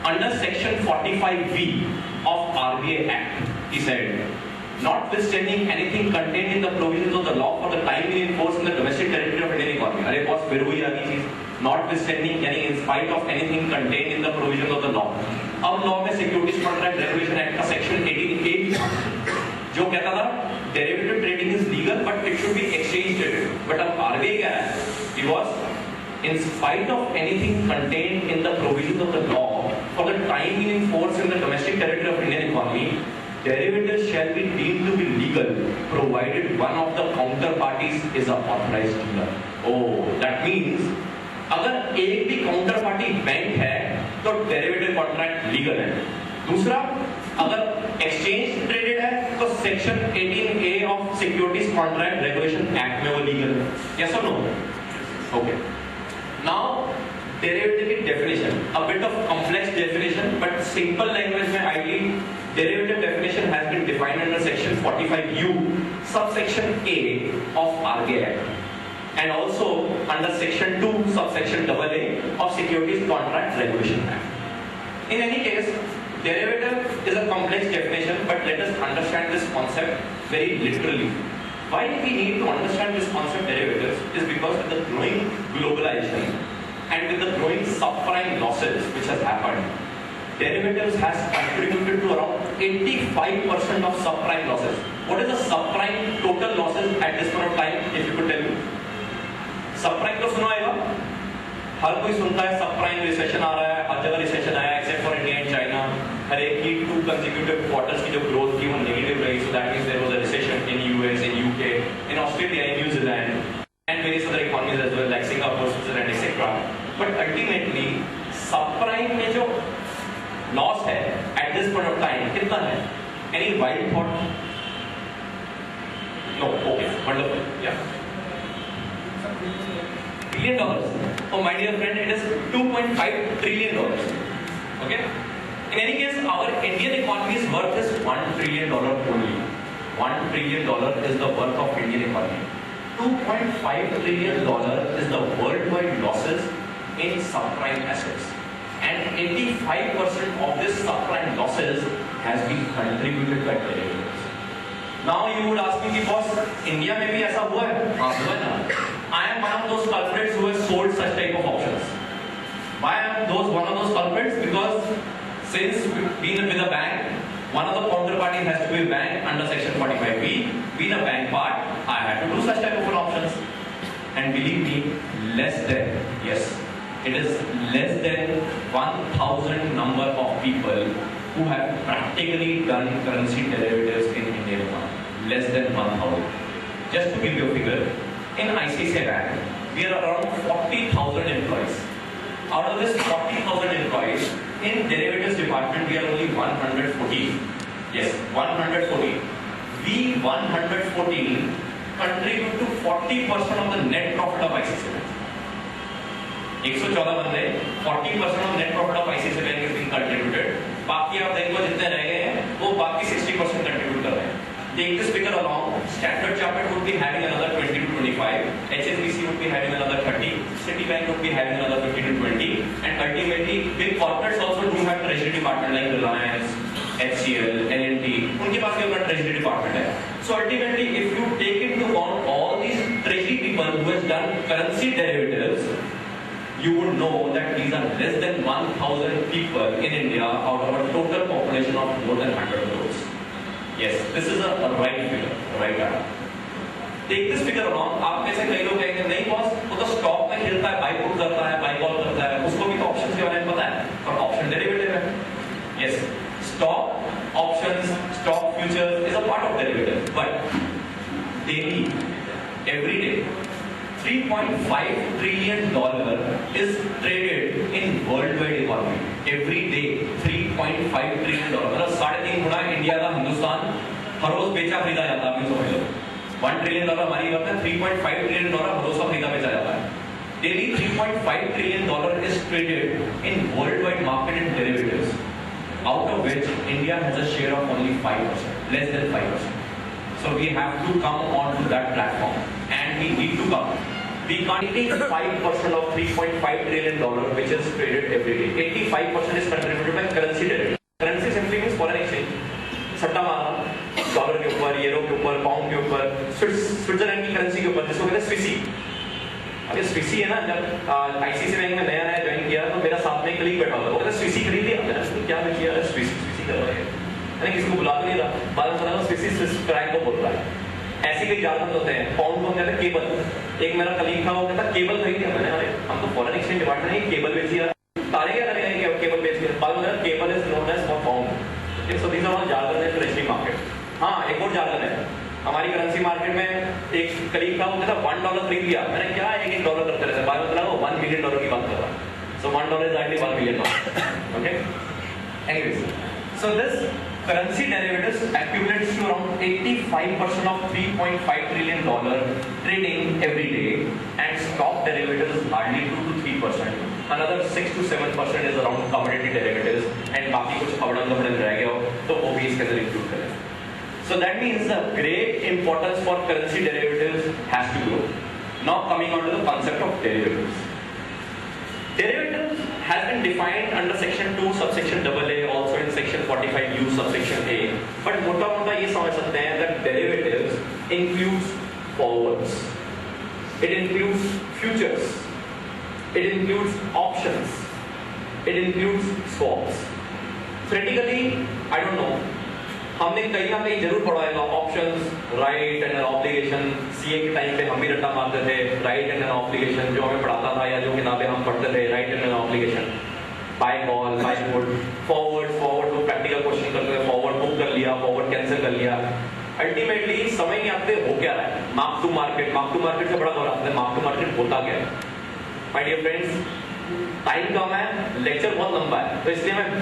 under section 45V of RBI Act, he said, notwithstanding anything contained in the provisions of the law for the time being enforced in the domestic territory of Indian economy. अरे boss फिर वही आ गई चीज, notwithstanding यानी in spite of anything contained in the provisions of the law. अब law में securities contract regulation act का section 18A जो कहता था derivative trading is legal but it should be exchange traded, but अब आरबीआई क्या है, it was in spite of anything contained in the provisions of the law for the time being in force in the domestic territory of Indian economy, derivatives shall be deemed to be legal provided one of the counterparties is a authorized dealer. Oh, that means अगर एक भी काउंटरपार्टी bank है तो derivative contract legal है. दूसरा, अगर exchange traded है तो section 18A of securities contract regulation act में वो लीगल है. यस और नो? ओके. नाउ डेरिवेटिव की definition, a bit of complex definition but simple language में ideally derivative definition has been defined under section 45U subsection A of RBI act and also under section 2 subsection AA of Securities Contract Regulation Act. In any case, derivative is a complex definition, but let us understand this concept very literally. Why we need to understand this concept derivatives is because with the growing globalization and with the growing subprime losses which has happened, derivatives has contributed to around 85% of subprime losses. What is the subprime total losses at this point of time, if you could tell me? Subprime तो सुना होगा, हर कोई सुनता है subprime recession आ रहा है, हर जगह recession आया except for India and China. हर एक की 2 कंसेक्यूटिव क्वार्टर्स की जो ग्रोथ थी वो नेगेटिव रही, so that means there was a recession in US, in UK, in Australia, in New Zealand and various other economies as well like Singapore, Switzerland etcetera. But ultimately subprime में जो loss है at this point of time कितना है? Any wild thought? No. Okay, wonderful. या $1 trillion. Oh my dear friend, it is $2.5 trillion. Okay. In any case, our Indian economy's worth is $1 trillion only. $1 trillion is the worth of Indian economy. $2.5 trillion is the worldwide losses in subprime assets, and 85% of this subprime losses has been contributed by derivatives. Now you would ask me, boss, India में भी ऐसा हुआ है? हाँ, हुआ है ना. I am one of those culprits who has sold such type of options. Why I am one of those culprits? Because since being with a bank, one of the counterparties has to be a bank under section 45B. Being a bank part, I had to do such type of options. And believe me, yes, it is less than 1,000 number of people who have practically done currency derivatives in Indian economy. Less than 1,000. Just to give you a figure, in ICICI Bank, we are around 40,000 employees. Out of this 40,000 employees, in derivatives department, we are only 114. Yes, 114. We 114 contribute to 40% of the net profit of ICICI Bank. 114 बंदे, 40% of net profit of ICICI Bank is being contributed. बाकी आप देखो जितने रह गए हैं, वो बाकी 60% contribute कर रहे हैं. Take this figure along. Standard Chartered would be having another 20 to 25. HSBC would be having another 30. Citibank would be having another 15 to 20. And ultimately, big corporates also do have treasury department like Reliance, HCL, L&T. उनके पास भी अपना treasury department है. So ultimately, if you take into account all these treasury people who has done currency derivatives, you would know that these are less than 1,000 people in India out of a total population of more than 100 crores. Yes, this is a right figure, right data. Take this figure along. आप में से कई लोग कहेंगे नहीं boss, वो तो stock में खेलता है, बाई पुट करता है, बाई कॉल करता है, उसको भी तो ऑप्शंस के बारे में पता है, पर ऑप्शन डेरिवेटिव है. Yes, stock options, stock futures is a part of derivative, but daily, every day, $3.5 trillion is traded in worldwide economy. Every day, $3.5 trillion. मतलब 3.5 गुना इंडिया का हिंदुस्तान हर रोज बेचा खरीदा जाता है. समझ लो, $1 trillion हमारी बात है, $3.5 trillion हर रोज खरीदा बेचा जाता है. Daily $3.5 trillion is traded in worldwide market in derivatives, out of which India has a share of only 5%, less than 5%. So we have to come onto that platform, and we need to come. We can't take 5% of $3.5 trillion which is traded every day. 85% is contributed by जिसको कहते हैं स्विसी। अभी स्विसी है ना, जब ICICI bank में नया नया ज्वाइन किया तो मेरा साथ में कलीग बैठा हुआ, वो कहता स्विसी खरीद लिया। मैंने कहा क्या बेची यार, स्विसी स्विसी कर रहा है, मैंने किसी को बुला तो नहीं रहा, बाद में पता लगा स्विसी स्विस फ्रैंक को बोल रहा है। ऐसे कई जारगन होते हैं। पाउंड को कहते हैं केबल। एक मेरा कलीग था वो कहता केबल खरीद लिया। मैंने अरे हम तो फॉरेन एक्सचेंज डिपार्टमेंट में केबल बेची यार, तारे क्या करेंगे केबल बेच के। बाद में cable is known as four pound. So these are all jargon in treasury market. हाँ, एक और जारगन है हमारी करेंसी मार्केट में। एक कलीग था वो कहता $1 खरीद लिया। मैंने क्या एक $1 करते रहते, बाद में पता वो $1 मिलियन की बात कर रहा है। सो $1 is actually $1 million. Okay, anyways, so this currency derivatives accumulates to around 85% of $3.5 trillion trading every day, and stock derivatives is hardly 2 to 3%. Another 6 to 7% is around commodity derivatives, and बाकी कुछ अवड़न गवड़न रह गया हो तो वो भी इसके अंदर इंक्लूड करें। So that means the great importance for currency derivatives has to grow. Now coming on to the concept of derivatives. Derivatives has been defined under section 2 subsection AA, also in section 45U subsection A. But मोटा मोटा ये समझ सकते हैं that derivatives includes forwards, it includes futures, it includes options, it includes swaps. Theoretically, I don't know, हमने कहीं ना कहीं जरूर पढ़ा है options, right and obligation. CA के टाइम पे हम भी रट्टा मारते थे, राइट एंड ऑब्लिगेशन जो हमें पढ़ाता था या जो किताबें हम पढ़ते थे, right and obligation, by call, by put, forward वो प्रैक्टिकल क्वेश्चन करते थे, फॉरवर्ड बुक कर लिया, फॉरवर्ड कैंसिल कर लिया। अल्टीमेटली समझ नहीं आते हो क्या रहा है। मार्क टू मार्केट से बड़ा घबराते हैं, मार्क टू मार्केट होता क्या है। माय डियर फ्रेंड्स, टाइम कम है, लेक्चर बहुत लंबा है, तो इसलिए मैं